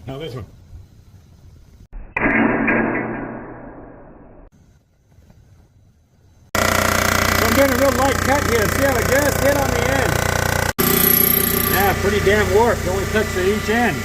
Now this one. So I'm doing a real light cut here. See how it just hit on the end? Yeah, pretty damn warped. Only touched at each end.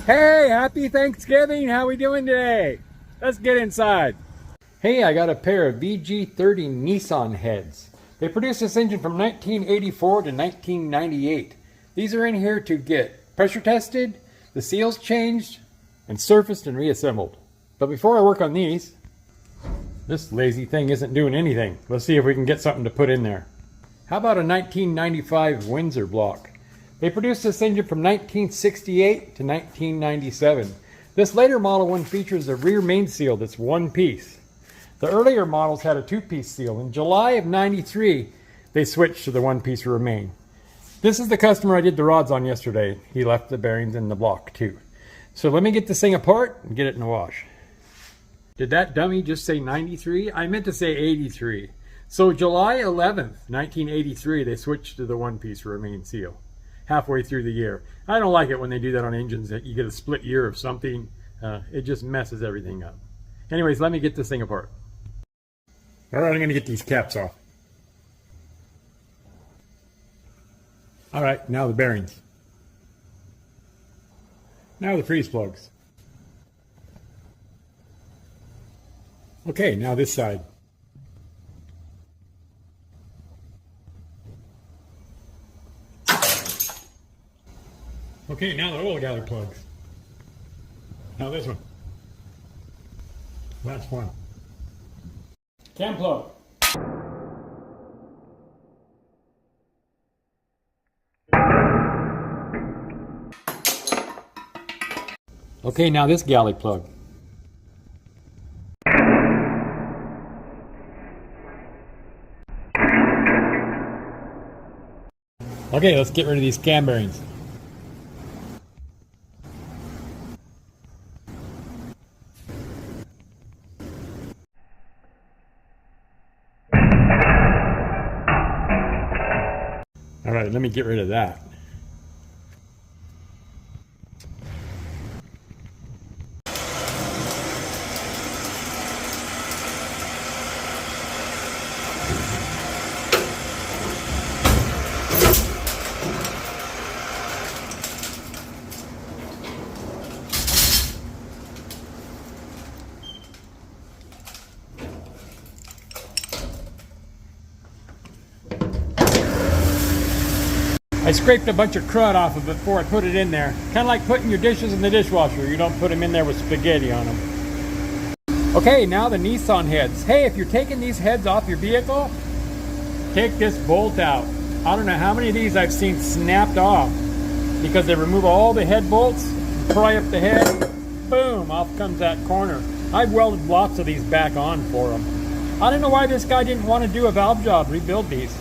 Hey, happy Thanksgiving. How we doing today? Let's get inside. Hey, I got a pair of VG30 Nissan heads. They produced this engine from 1984 to 1998. These are in here to get pressure tested, the seals changed, and surfaced and reassembled. But before I work on these, this lazy thing isn't doing anything. Let's see if we can get something to put in there. How about a 1995 Windsor block? They produced this engine from 1968 to 1997. This later model one features a rear main seal that's one piece. The earlier models had a two-piece seal. In July of 93, they switched to the one-piece rear main. This is the customer I did the rods on yesterday. He left the bearings in the block too. So let me get this thing apart and get it in the wash. Did that dummy just say 93? I meant to say 83. So July 11th, 1983, they switched to the one-piece rear main seal. Halfway through the year. I don't like it when they do that on engines, that you get a split year of something. It just messes everything up. Anyways, let me get this thing apart. Alright, I'm going to get these caps off. Alright, now the bearings. Now the freeze plugs. Okay, now this side. Okay, now the oil gather plugs. Now this one. Last one. Cam plug. Okay, now this galley plug. Okay, let's get rid of these cam bearings. Alright, let me get rid of that. I scraped a bunch of crud off of it before I put it in there. Kind of like putting your dishes in the dishwasher. You don't put them in there with spaghetti on them. Okay, now the Nissan heads. Hey, if you're taking these heads off your vehicle, take this bolt out. I don't know how many of these I've seen snapped off because they remove all the head bolts, pry up the head, boom, off comes that corner. I've welded lots of these back on for them. I don't know why this guy didn't want to do a valve job, rebuild these.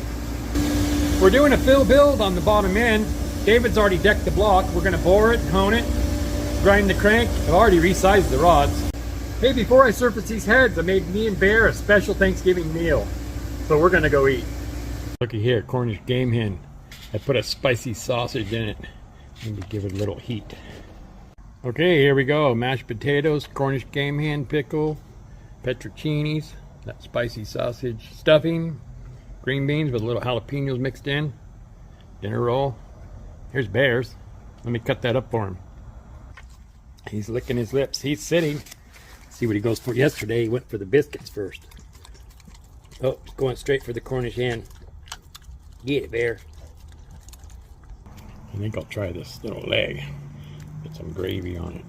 We're doing a fill build on the bottom end. David's already decked the block. We're going to bore it, hone it, grind the crank. I've already resized the rods. Hey, before I surface these heads, I made me and Bear a special Thanksgiving meal. So we're going to go eat. Looky here, Cornish game hen. I put a spicy sausage in it. Maybe give it a little heat. Okay, here we go. Mashed potatoes, Cornish game hen pickle, fettuccinis, that spicy sausage stuffing, green beans with a little jalapenos mixed in, dinner roll. Here's Bear's. Let me cut that up for him. He's licking his lips. He's sitting. See what he goes for. Yesterday he went for the biscuits first. Oh, he's going straight for the Cornish hen. Get it, Bear. I think I'll try this little leg. Get some gravy on it.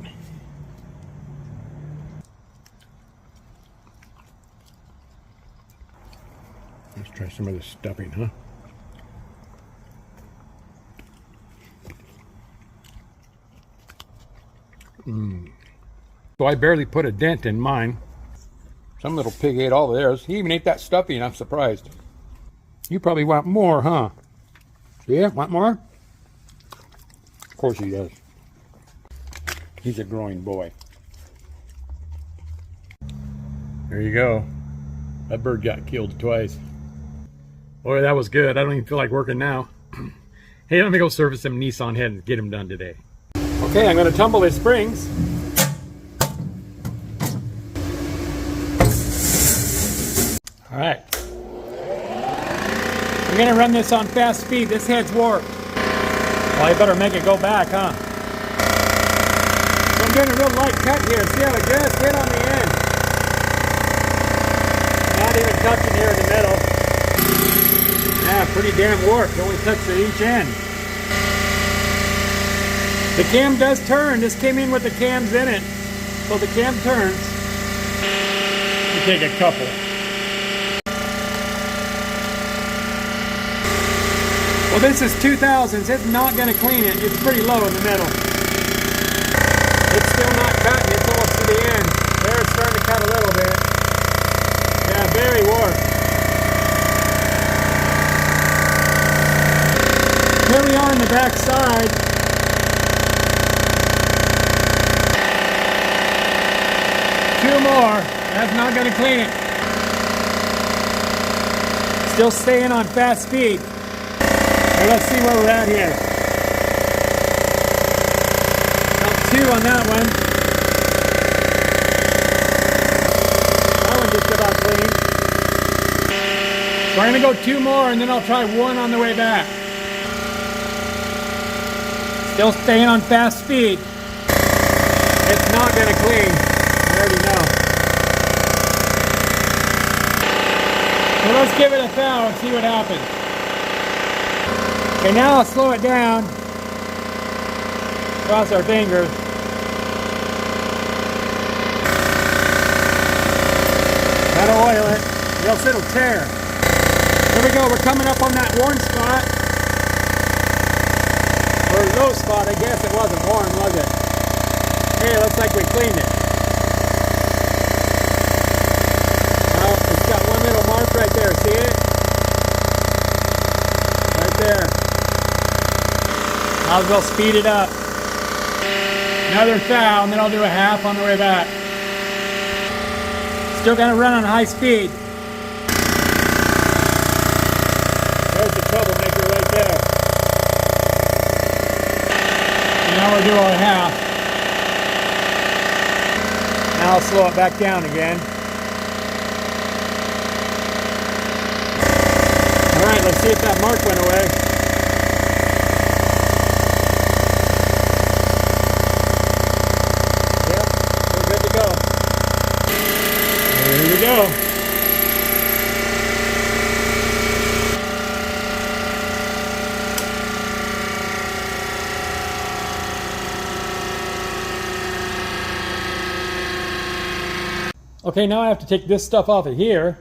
Let's try some of this stuffing, huh? So I barely put a dent in mine. Some little pig ate all of theirs. He even ate that stuffing. I'm surprised. You probably want more, huh? Yeah, want more? Of course he does. He's a growing boy. There you go. That bird got killed twice. Boy, that was good. I don't even feel like working now. Hey, let me go service some Nissan head and get them done today. Okay, I'm going to tumble his springs. All right. I'm going to run this on fast speed. This head's warped. Well, I better make it go back, huh? So I'm doing a real light cut here. See how it just hit on the end? Not even touching here in the middle. Yeah, pretty damn warped. Only touched at each end. The cam does turn. This came in with the cams in it. So the cam turns. You take a couple. Well, this is 2000s. It's not going to clean it. It's pretty low in the middle. It's still not cutting. It's almost to the end. There it's starting to cut a little bit. Yeah, very warped. Here we are on the back side. Two more. That's not going to clean it. Still staying on fast speed. Now let's see where we're at here. About 2 on that one. That one just about clean. So I'm going to go 2 more and then I'll try 1 on the way back. Still staying on fast speed. It's not going to clean. I already know. So let's give it a thou and see what happens. Okay, now I'll slow it down. Cross our fingers. Gotta oil it, or else it'll tear. There we go, we're coming up on that worn spot. Or low spot, I guess it wasn't worn, was it? Hey, looks like we cleaned it. Well, it's got one little mark right there, see it? Right there. Might as well speed it up. Another thou, and then I'll do a half on the way back. Still gonna run on high speed. There's the troublemaker right there. And now we'll do our half. Now I'll slow it back down again. Alright, let's see if that mark went away. Yep, we're good to go. There we go. Okay, now I have to take this stuff off of here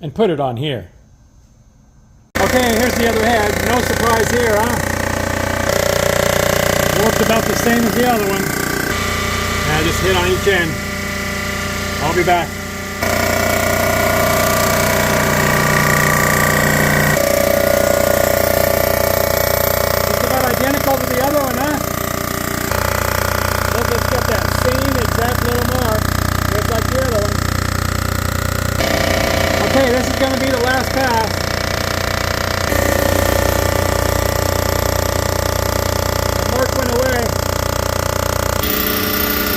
and put it on here. Okay, here's the other head. No surprise here, huh? Worked about the same as the other one. I just hit on each end. I'll be back. Just about identical to the other one, huh? Let's just get that same exact little mark, just like the other one. Okay, this is going to be the last pass. The mark went away.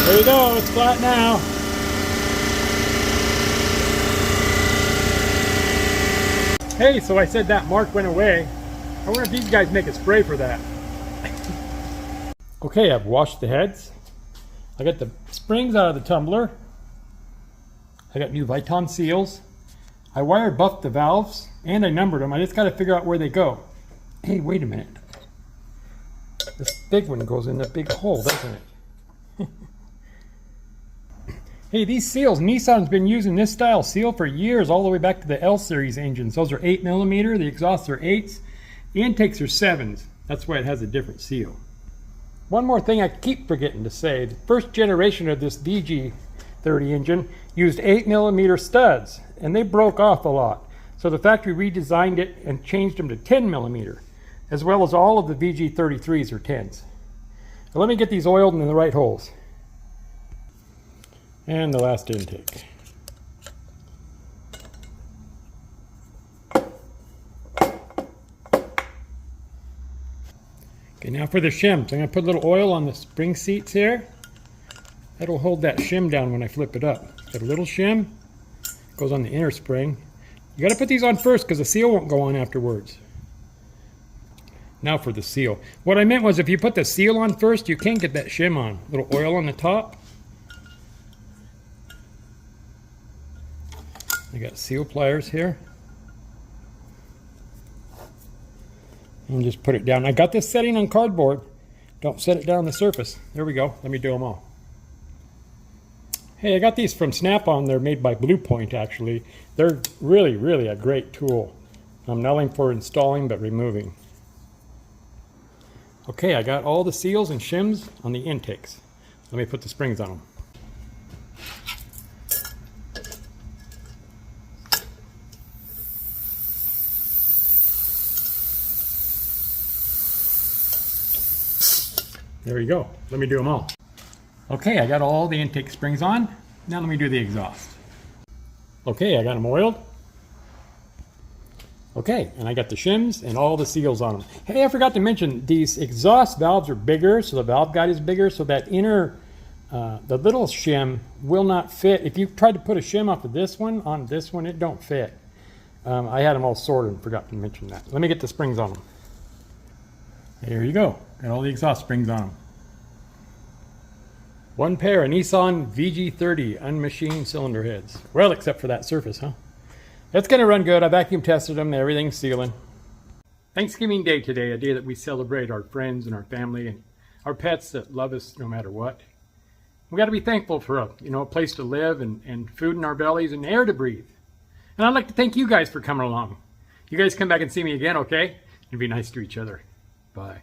There you go, it's flat now. Hey, so I said that mark went away. I wonder if these guys make a spray for that. Okay, I've washed the heads. I got the springs out of the tumbler. I got new Viton seals. I wire buffed the valves and I numbered them. I just got to figure out where they go. Hey, wait a minute. This big one goes in that big hole, doesn't it? Hey, these seals, Nissan's been using this style seal for years, all the way back to the L series engines. Those are 8mm, the exhausts are 8s, the intakes are 7s. That's why it has a different seal. One more thing I keep forgetting to say, the first generation of this VG30 engine used 8mm studs, and they broke off a lot. So the factory redesigned it and changed them to 10mm, as well as all of the VG33s are 10s. Now let me get these oiled in the right holes. And the last intake. Okay, now for the shims. I'm going to put a little oil on the spring seats here. That'll hold that shim down when I flip it up. Got a little shim. Goes on the inner spring. You got to put these on first because the seal won't go on afterwards. Now for the seal. What I meant was if you put the seal on first, you can't get that shim on. A little oil on the top. I got seal pliers here. And just put it down. I got this setting on cardboard. Don't set it down on the surface. There we go. Let me do them all. Hey, I got these from Snap-on. They're made by Blue Point, actually. They're really, really a great tool. Not only for installing, but removing. Okay, I got all the seals and shims on the intakes. Let me put the springs on them. There you go. Let me do them all. Okay, I got all the intake springs on. Now let me do the exhaust. Okay, I got them oiled. Okay, and I got the shims and all the seals on them. Hey, I forgot to mention, these exhaust valves are bigger, so the valve guide is bigger, so that inner, the little shim will not fit. If you tried to put a shim off of this one, on this one, it don't fit. I had them all sorted and forgot to mention that. Let me get the springs on them. There you go. Got all the exhaust springs on them. One pair of Nissan VG30 unmachined cylinder heads. Well, except for that surface, huh? That's going to run good. I vacuum tested them. Everything's sealing. Thanksgiving Day today, a day that we celebrate our friends and our family and our pets that love us no matter what. We got to be thankful for a place to live and food in our bellies and air to breathe. And I'd like to thank you guys for coming along. You guys come back and see me again, okay? And be nice to each other. Bye.